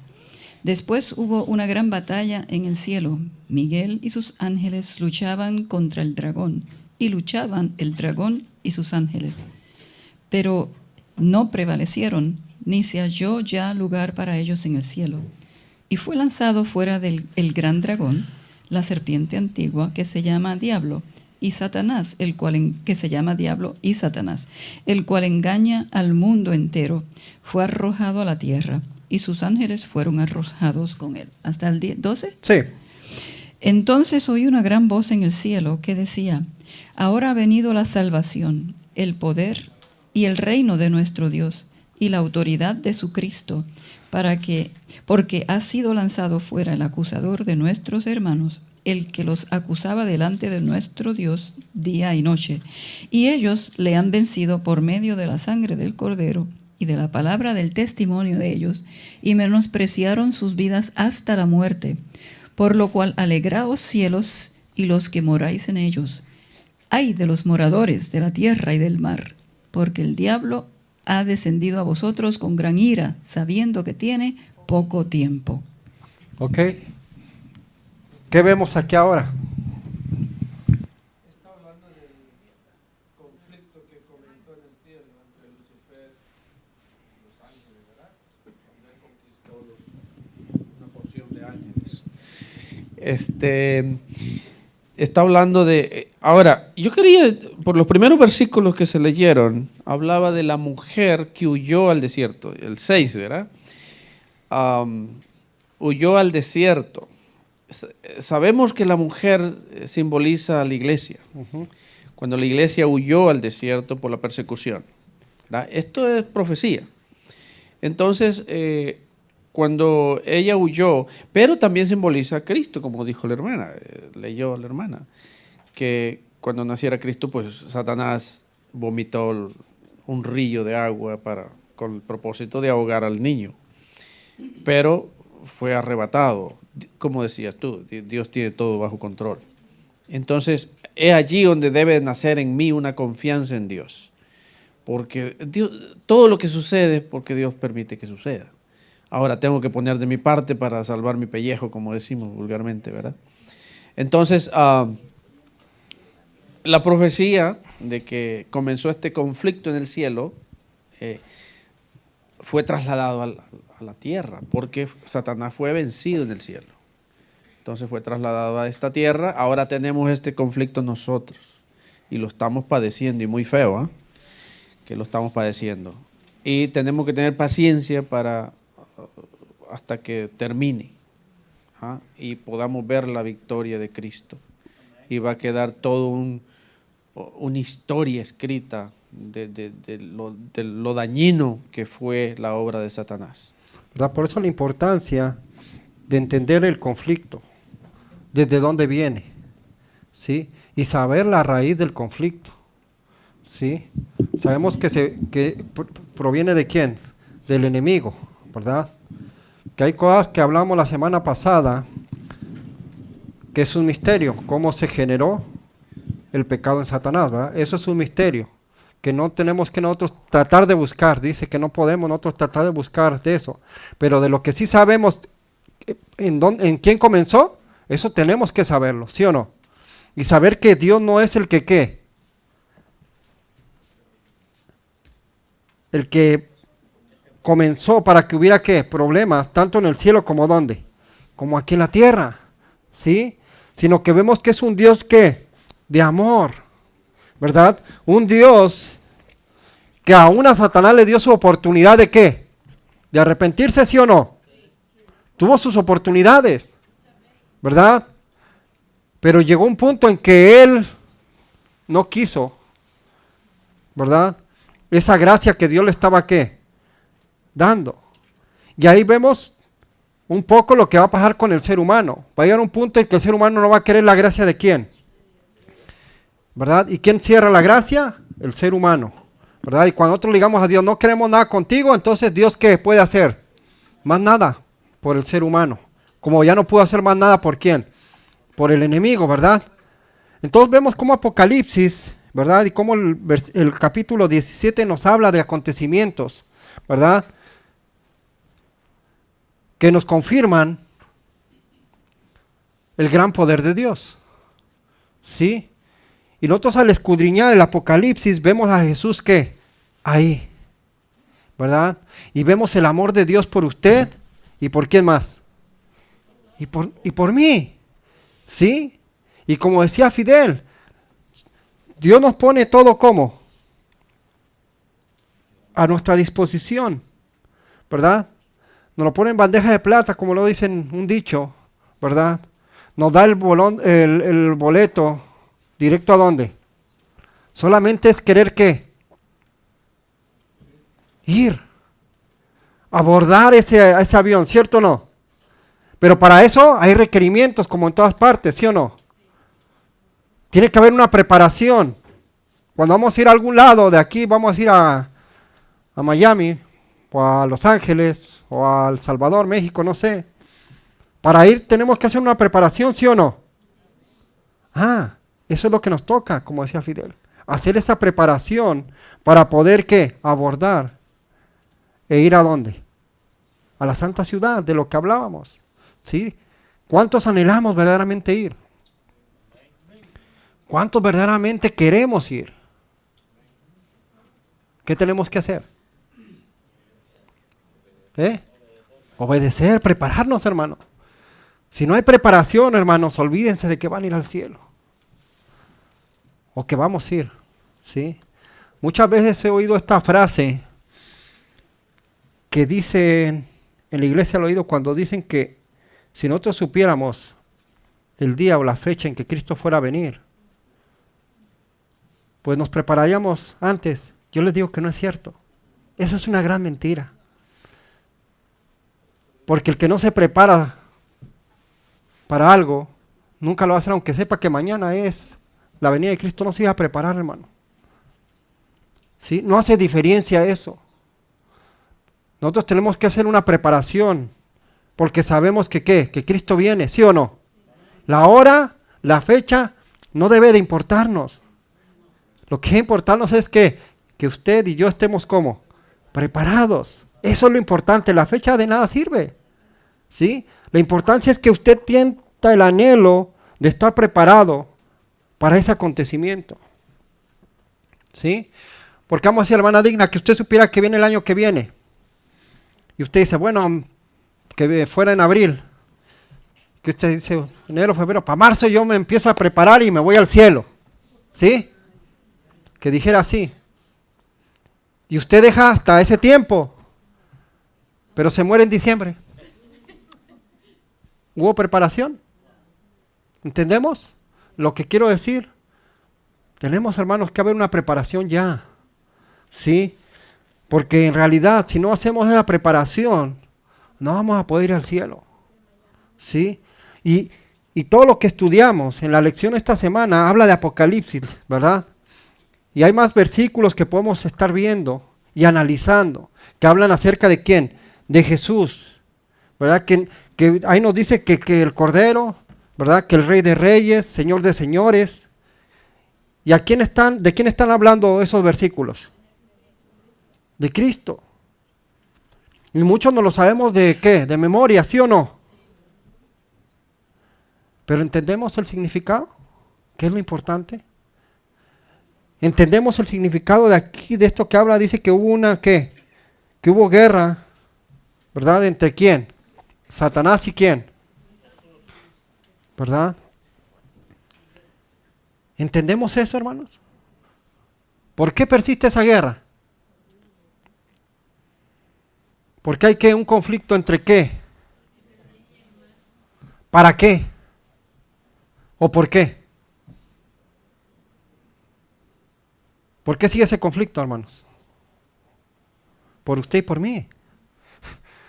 Después hubo una gran batalla en el cielo. Miguel y sus ángeles luchaban contra el dragón, y luchaban el dragón y sus ángeles. Pero no prevalecieron, ni se halló ya lugar para ellos en el cielo. Y fue lanzado fuera el gran dragón, la serpiente antigua, que se llama Diablo y Satanás, el cual engaña al mundo entero. Fue arrojado a la tierra, y sus ángeles fueron arrojados con él. ¿Hasta el 12? Sí. Entonces oí una gran voz en el cielo que decía, ahora ha venido la salvación, el poder y el reino de nuestro Dios y la autoridad de su Cristo, porque ha sido lanzado fuera el acusador de nuestros hermanos, el que los acusaba delante de nuestro Dios día y noche. Y ellos le han vencido por medio de la sangre del Cordero y de la palabra del testimonio de ellos, y menospreciaron sus vidas hasta la muerte. Por lo cual, alegraos cielos y los que moráis en ellos. Ay de los moradores de la tierra y del mar, porque el diablo ha descendido a vosotros con gran ira, sabiendo que tiene poco tiempo. Ok. ¿Qué vemos aquí ahora? Está hablando del conflicto que comenzó en el cielo entre Lucifer y los ángeles, ¿verdad? Cuando él conquistó una porción de ángeles. Está hablando de... Ahora, yo quería, por los primeros versículos que se leyeron, hablaba de la mujer que huyó al desierto, el 6, ¿verdad? Huyó al desierto. Sabemos que la mujer simboliza a la iglesia, cuando la iglesia huyó al desierto por la persecución, ¿verdad? Esto es profecía. Entonces, cuando ella huyó, pero también simboliza a Cristo, como dijo la hermana, leyó la hermana, que cuando naciera Cristo, pues Satanás vomitó un río de agua con el propósito de ahogar al niño, pero fue arrebatado, como decías tú, Dios tiene todo bajo control. Entonces, es allí donde debe nacer en mí una confianza en Dios, porque Dios, todo lo que sucede es porque Dios permite que suceda. Ahora tengo que poner de mi parte para salvar mi pellejo, como decimos vulgarmente, ¿verdad? Entonces, la profecía de que comenzó este conflicto en el cielo fue trasladado a la tierra, porque Satanás fue vencido en el cielo. Entonces fue trasladado a esta tierra. Ahora tenemos este conflicto nosotros y lo estamos padeciendo, y muy feo, que lo estamos padeciendo. Y tenemos que tener paciencia hasta que termine y podamos ver la victoria de Cristo. Y va a quedar todo una historia escrita de lo dañino que fue la obra de Satanás. ¿Verdad? Por eso la importancia de entender el conflicto, desde dónde viene, ¿sí? Y saber la raíz del conflicto, ¿sí? Sabemos que proviene de quién, del enemigo, ¿verdad? Que hay cosas que hablamos la semana pasada, que es un misterio, cómo se generó el pecado en Satanás, ¿verdad? Eso es un misterio, que no tenemos que nosotros tratar de buscar, dice que no podemos nosotros tratar de buscar de eso, pero de lo que sí sabemos, en quién comenzó, eso tenemos que saberlo, ¿sí o no? Y saber que Dios no es el que ¿qué? El que comenzó para que hubiera ¿qué? Problemas, tanto en el cielo como ¿dónde? Como aquí en la tierra, ¿sí? Sino que vemos que es un Dios ¿qué? De amor, ¿verdad? Un Dios que aún a Satanás le dio su oportunidad de ¿qué? De arrepentirse, ¿sí o no? Tuvo sus oportunidades, ¿verdad? Pero llegó un punto en que él no quiso, ¿verdad? Esa gracia que Dios le estaba ¿qué? Dando. Y ahí vemos un poco lo que va a pasar con el ser humano. Va a llegar un punto en que el ser humano no va a querer la gracia de quién, ¿verdad? ¿Y quién cierra la gracia? El ser humano, ¿verdad? Y cuando nosotros le digamos a Dios, no queremos nada contigo, entonces Dios ¿qué puede hacer? Más nada por el ser humano. Como ya no pudo hacer más nada por quién, por el enemigo, ¿verdad? Entonces vemos cómo Apocalipsis, ¿verdad? Y cómo el capítulo 17 nos habla de acontecimientos, ¿verdad? Que nos confirman el gran poder de Dios, ¿sí? Y nosotros al escudriñar el Apocalipsis vemos a Jesús ¿qué? Ahí, ¿verdad? Y vemos el amor de Dios por usted y por quién más. Y por mí, ¿sí? Y como decía Fidel, Dios nos pone todo como a nuestra disposición, ¿verdad? Nos lo pone en bandeja de plata, como lo dicen un dicho, ¿verdad? Nos da el boleto directo a dónde. Solamente es querer ¿qué? Ir, abordar ese avión, ¿cierto o no? Pero para eso hay requerimientos, como en todas partes, ¿sí o no? Tiene que haber una preparación. Cuando vamos a ir a algún lado, de aquí vamos a ir a Miami, o a Los Ángeles, o a El Salvador, México, no sé. Para ir tenemos que hacer una preparación, ¿sí o no? Eso es lo que nos toca, como decía Fidel. Hacer esa preparación para poder ¿qué? Abordar e ir a dónde. A la santa ciudad, de lo que hablábamos. ¿Sí? ¿Cuántos anhelamos verdaderamente ir? ¿Cuántos verdaderamente queremos ir? ¿Qué tenemos que hacer? Obedecer, prepararnos, hermano. Si no hay preparación, hermanos, olvídense de que van a ir al cielo. O que vamos a ir. ¿Sí? Muchas veces he oído esta frase que dicen en la iglesia, al oído, cuando dicen que si nosotros supiéramos el día o la fecha en que Cristo fuera a venir, pues nos prepararíamos antes. Yo les digo que no es cierto. Eso es una gran mentira. Porque el que no se prepara para algo, nunca lo va a hacer, aunque sepa que mañana es la venida de Cristo, no se iba a preparar, hermano. ¿Sí? No hace diferencia eso. Nosotros tenemos que hacer una preparación, porque sabemos que ¿qué? Que Cristo viene, ¿sí o no? La hora, la fecha, no debe de importarnos. Lo que debe importarnos es que usted y yo estemos como preparados. Eso es lo importante. La fecha de nada sirve, ¿sí? La importancia es que usted sienta el anhelo de estar preparado para ese acontecimiento, ¿sí? Porque vamos a decir, hermana Digna, que usted supiera que viene el año que viene. Y usted dice, bueno, que fuera en abril. Que usted dice, enero, febrero, para marzo yo me empiezo a preparar y me voy al cielo, ¿sí? Que dijera así. Y usted deja hasta ese tiempo, pero se muere en diciembre. ¿Hubo preparación? ¿Entendemos lo que quiero decir? Tenemos, hermanos, que haber una preparación ya, ¿sí? Porque en realidad, si no hacemos esa preparación, no vamos a poder ir al cielo, ¿sí? Y todo lo que estudiamos en la lección esta semana habla de Apocalipsis, ¿verdad? Y hay más versículos que podemos estar viendo y analizando, que hablan acerca de ¿quién? De Jesús, ¿verdad? Que ahí nos dice que el Cordero, ¿verdad? Que el Rey de Reyes, Señor de Señores. ¿Y de quién están hablando esos versículos? De Cristo. Y muchos no lo sabemos de ¿qué? De memoria, ¿sí o no? Pero ¿entendemos el significado? ¿Qué es lo importante? ¿Entendemos el significado de aquí, de esto que habla? Dice que hubo ¿qué? Que hubo guerra, ¿verdad? ¿Entre quién? Satanás y quién, ¿verdad? ¿Entendemos eso, hermanos? ¿Por qué persiste esa guerra? ¿Por qué hay un conflicto entre qué? ¿Para qué? ¿O por qué? ¿Por qué sigue ese conflicto, hermanos? Por usted y por mí.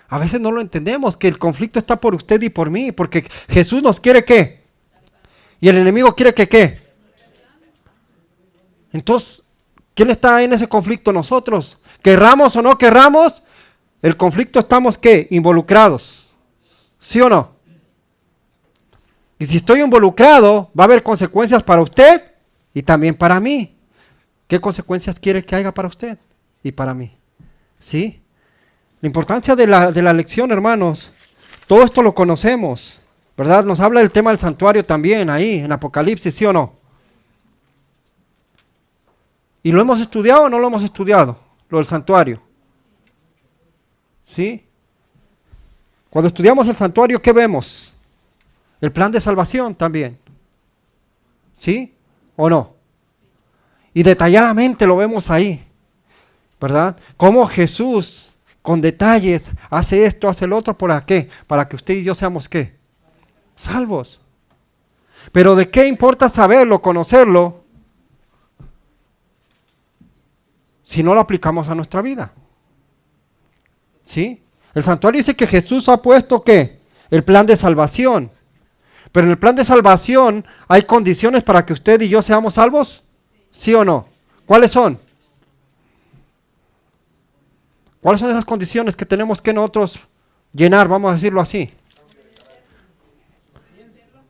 A veces no lo entendemos, que el conflicto está por usted y por mí, porque Jesús nos quiere ¿qué? Y el enemigo quiere que ¿qué? Entonces, ¿quién está en ese conflicto? Nosotros. Querramos o no querramos, el conflicto estamos ¿qué? Involucrados. ¿Sí o no? Y si estoy involucrado, va a haber consecuencias para usted y también para mí. ¿Qué consecuencias quiere que haya para usted y para mí? ¿Sí? La importancia de la lección, hermanos, todo esto lo conocemos, ¿verdad? Nos habla del tema del santuario también, ahí, en Apocalipsis, ¿sí o no? ¿Y lo hemos estudiado o no lo hemos estudiado? Lo del santuario. ¿Sí? Cuando estudiamos el santuario, ¿qué vemos? El plan de salvación también. ¿Sí? ¿O no? Y detalladamente lo vemos ahí, ¿verdad? Cómo Jesús, con detalles, hace esto, hace el otro, ¿para qué? Para que usted y yo seamos ¿qué? Salvos. Pero ¿de qué importa saberlo, conocerlo, si no lo aplicamos a nuestra vida? ¿Sí? El santuario dice que Jesús ha puesto ¿qué? El plan de salvación. Pero en el plan de salvación hay condiciones para que usted y yo seamos salvos, ¿sí o no? ¿Cuáles son? ¿Cuáles son esas condiciones que tenemos que nosotros llenar, vamos a decirlo así?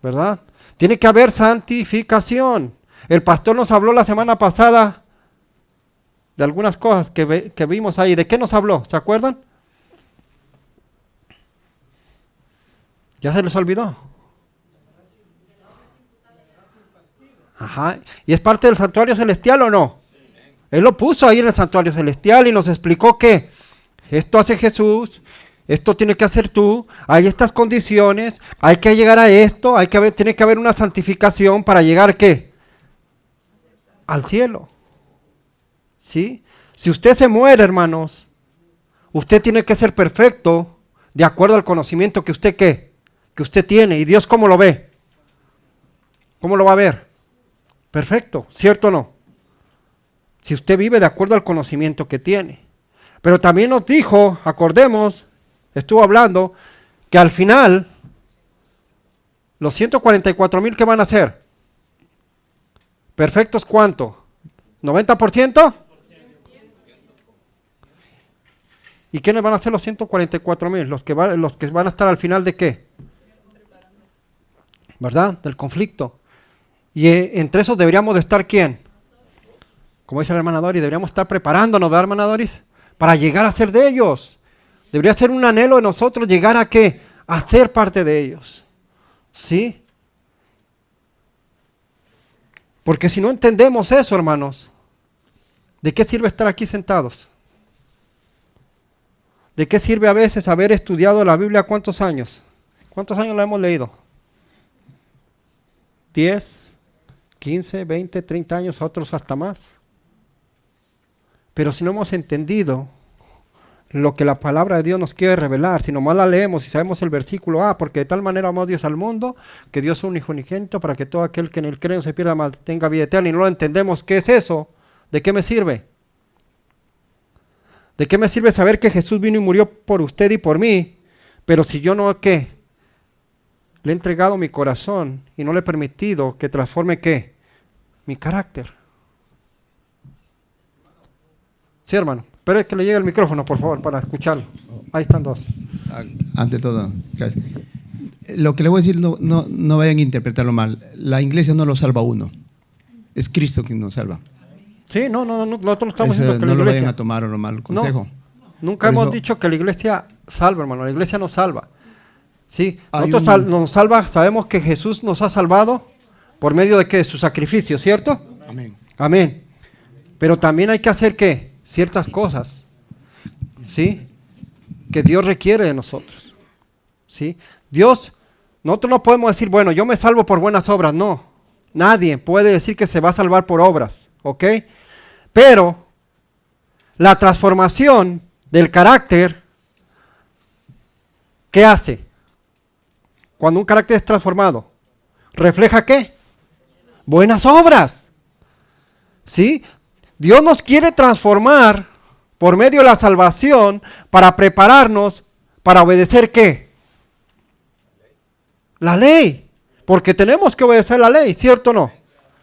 ¿Verdad? Tiene que haber santificación. El pastor nos habló la semana pasada de algunas cosas que vimos ahí. ¿De qué nos habló? ¿Se acuerdan? ¿Ya se les olvidó? Ajá. ¿Y es parte del santuario celestial o no? Él lo puso ahí en el santuario celestial y nos explicó que esto hace Jesús, esto tiene que hacer tú, hay estas condiciones, hay que llegar a esto, tiene que haber una santificación para llegar ¿qué? Al cielo. ¿Sí? Si usted se muere, hermanos, usted tiene que ser perfecto de acuerdo al conocimiento que usted ¿qué? Que usted tiene. ¿Y Dios cómo lo ve? ¿Cómo lo va a ver? Perfecto, ¿cierto o no? Si usted vive de acuerdo al conocimiento que tiene. Pero también nos dijo, acordemos, estuvo hablando, que al final, los 144,000 ¿qué van a hacer? ¿Perfectos cuánto? ¿90%? ¿Y quiénes van a ser los 144,000? Los que van a estar al final de ¿qué? ¿Verdad? Del conflicto. Y entre esos deberíamos de estar ¿quién? Como dice la hermana Doris, deberíamos estar preparándonos, ¿verdad, hermana Doris? Para llegar a ser de ellos. Debería ser un anhelo de nosotros llegar a ¿qué? A ser parte de ellos. ¿Sí? Porque si no entendemos eso, hermanos, ¿de qué sirve estar aquí sentados? ¿De qué sirve a veces haber estudiado la Biblia cuántos años? ¿Cuántos años la hemos leído? 10, 15, 20, 30 años, a otros hasta más. Pero si no hemos entendido lo que la palabra de Dios nos quiere revelar, si nomás la leemos y sabemos el versículo, porque de tal manera amó Dios al mundo, que Dios es un hijo unigénito para que todo aquel que en él cree no se pierda, mas tenga vida eterna, y no lo entendemos, ¿qué es eso? ¿De qué me sirve? ¿De qué me sirve saber que Jesús vino y murió por usted y por mí? Pero si yo no, ¿qué? Le he entregado mi corazón y no le he permitido que transforme, ¿qué? Mi carácter. Sí, hermano. Espera que le llegue el micrófono, por favor, para escucharlo. Ahí están dos. Ante todo, gracias. Lo que le voy a decir, no vayan a interpretarlo mal. La iglesia no lo salva a uno. Es Cristo quien nos salva. Sí, no, nosotros no estamos diciendo que no la lo iglesia... vayan a tomar o mal consejo. Nunca hemos dicho que la iglesia salva, hermano. La iglesia nos salva. Sí, nosotros nos salva, sabemos que Jesús nos ha salvado por medio de ¿qué? Su sacrificio, ¿cierto? Amén. Amén. Pero también hay que hacer ¿qué? Ciertas cosas, ¿sí? Que Dios requiere de nosotros, ¿sí? Nosotros no podemos decir, bueno, yo me salvo por buenas obras, no. Nadie puede decir que se va a salvar por obras, ¿ok? Pero la transformación del carácter, ¿qué hace? Cuando un carácter es transformado, ¿refleja qué? Buenas obras, ¿sí? Dios nos quiere transformar por medio de la salvación para prepararnos para obedecer ¿qué? La ley. Porque tenemos que obedecer la ley, ¿cierto o no?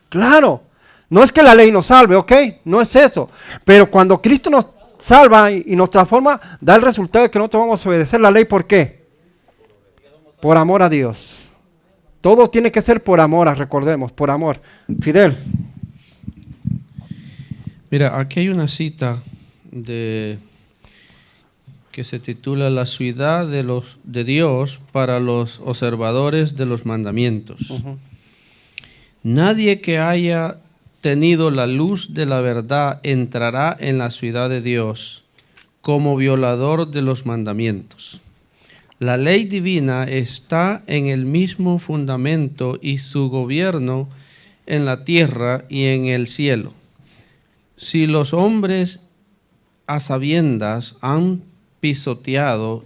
Claro. No es que la ley nos salve, ¿ok? No es eso. Pero cuando Cristo nos salva y nos transforma, da el resultado de que nosotros vamos a obedecer la ley. ¿Por qué? Por amor a Dios. Todo tiene que ser por amor, recordemos, por amor. Fidel. Mira, aquí hay una cita que se titula La ciudad de Dios para los observadores de los mandamientos. Nadie que haya tenido la luz de la verdad entrará en la ciudad de Dios como violador de los mandamientos. La ley divina está en el mismo fundamento y su gobierno en la tierra y en el cielo. Si los hombres a sabiendas han pisoteado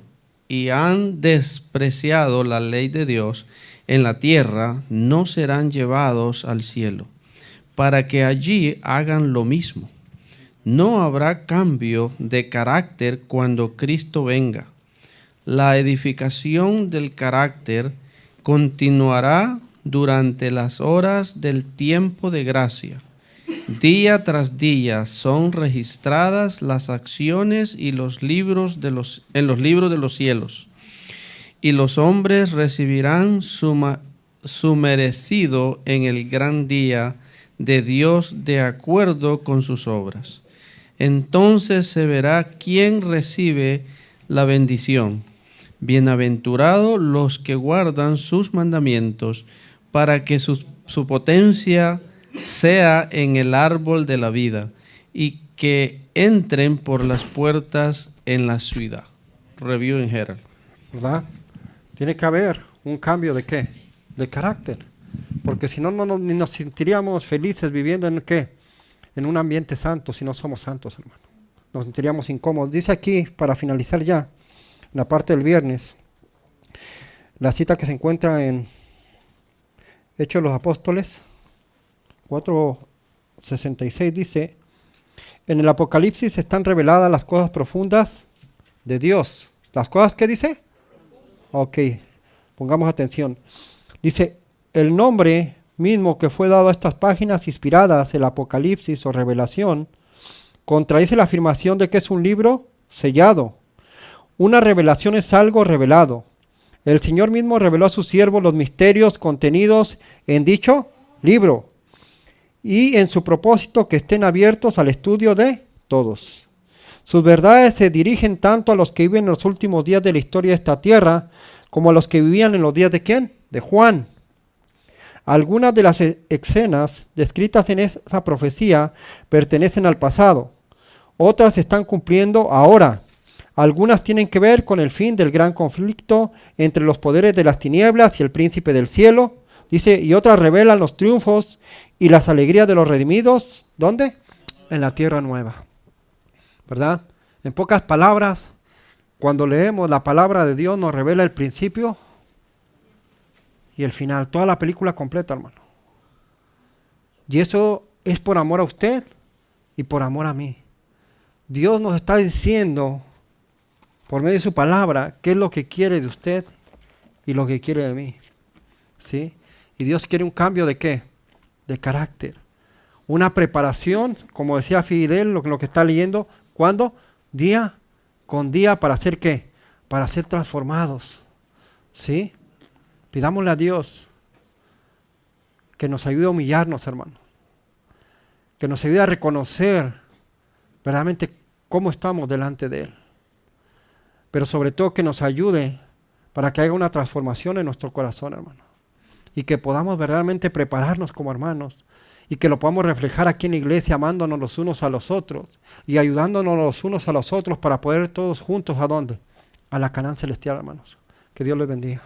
y han despreciado la ley de Dios en la tierra, no serán llevados al cielo, para que allí hagan lo mismo. No habrá cambio de carácter cuando Cristo venga. La edificación del carácter continuará durante las horas del tiempo de gracia. Día tras día son registradas las acciones y en los libros de los cielos, y los hombres recibirán su merecido en el gran día de Dios de acuerdo con sus obras. Entonces se verá quién recibe la bendición. Bienaventurados los que guardan sus mandamientos, para que su potencia sea en el árbol de la vida, y que entren por las puertas en la ciudad. Review en Herald. ¿Verdad? Tiene que haber un cambio de ¿qué? De carácter. Porque si no, ni nos sentiríamos felices viviendo en ¿qué? En un ambiente santo si no somos santos, hermano. Nos sentiríamos incómodos. Dice aquí, para finalizar ya, en la parte del viernes, la cita que se encuentra en Hechos de los Apóstoles 4:66 dice: en el Apocalipsis están reveladas las cosas profundas de Dios. ¿Las cosas qué dice? Ok, pongamos atención. Dice, el nombre mismo que fue dado a estas páginas inspiradas, el Apocalipsis o Revelación, contradice la afirmación de que es un libro sellado. Una revelación es algo revelado. El Señor mismo reveló a sus siervos los misterios contenidos en dicho libro y en su propósito que estén abiertos al estudio de todos. Sus verdades se dirigen tanto a los que viven en los últimos días de la historia de esta tierra como a los que vivían en los días de ¿quién? De Juan. Algunas de las escenas descritas en esa profecía pertenecen al pasado. Otras se están cumpliendo ahora. Algunas tienen que ver con el fin del gran conflicto entre los poderes de las tinieblas y el príncipe del cielo. Dice, y otras revelan los triunfos y las alegrías de los redimidos. ¿Dónde? En la tierra nueva. ¿Verdad? En pocas palabras, cuando leemos la palabra de Dios nos revela el principio y el final. Toda la película completa, hermano. Y eso es por amor a usted y por amor a mí. Dios nos está diciendo por medio de su palabra qué es lo que quiere de usted y lo que quiere de mí. ¿Sí? Y Dios quiere un cambio de ¿qué? De carácter. Una preparación, como decía Fidel, lo que está leyendo, ¿cuándo? Día con día, ¿para hacer qué? Para ser transformados. ¿Sí? Pidámosle a Dios que nos ayude a humillarnos, hermano. Que nos ayude a reconocer verdaderamente cómo estamos delante de Él. Pero sobre todo que nos ayude para que haya una transformación en nuestro corazón, hermano. Y que podamos verdaderamente prepararnos como hermanos. Y que lo podamos reflejar aquí en la iglesia, amándonos los unos a los otros. Y ayudándonos los unos a los otros para poder todos juntos, ¿a dónde? A la Canaán celestial, hermanos. Que Dios les bendiga.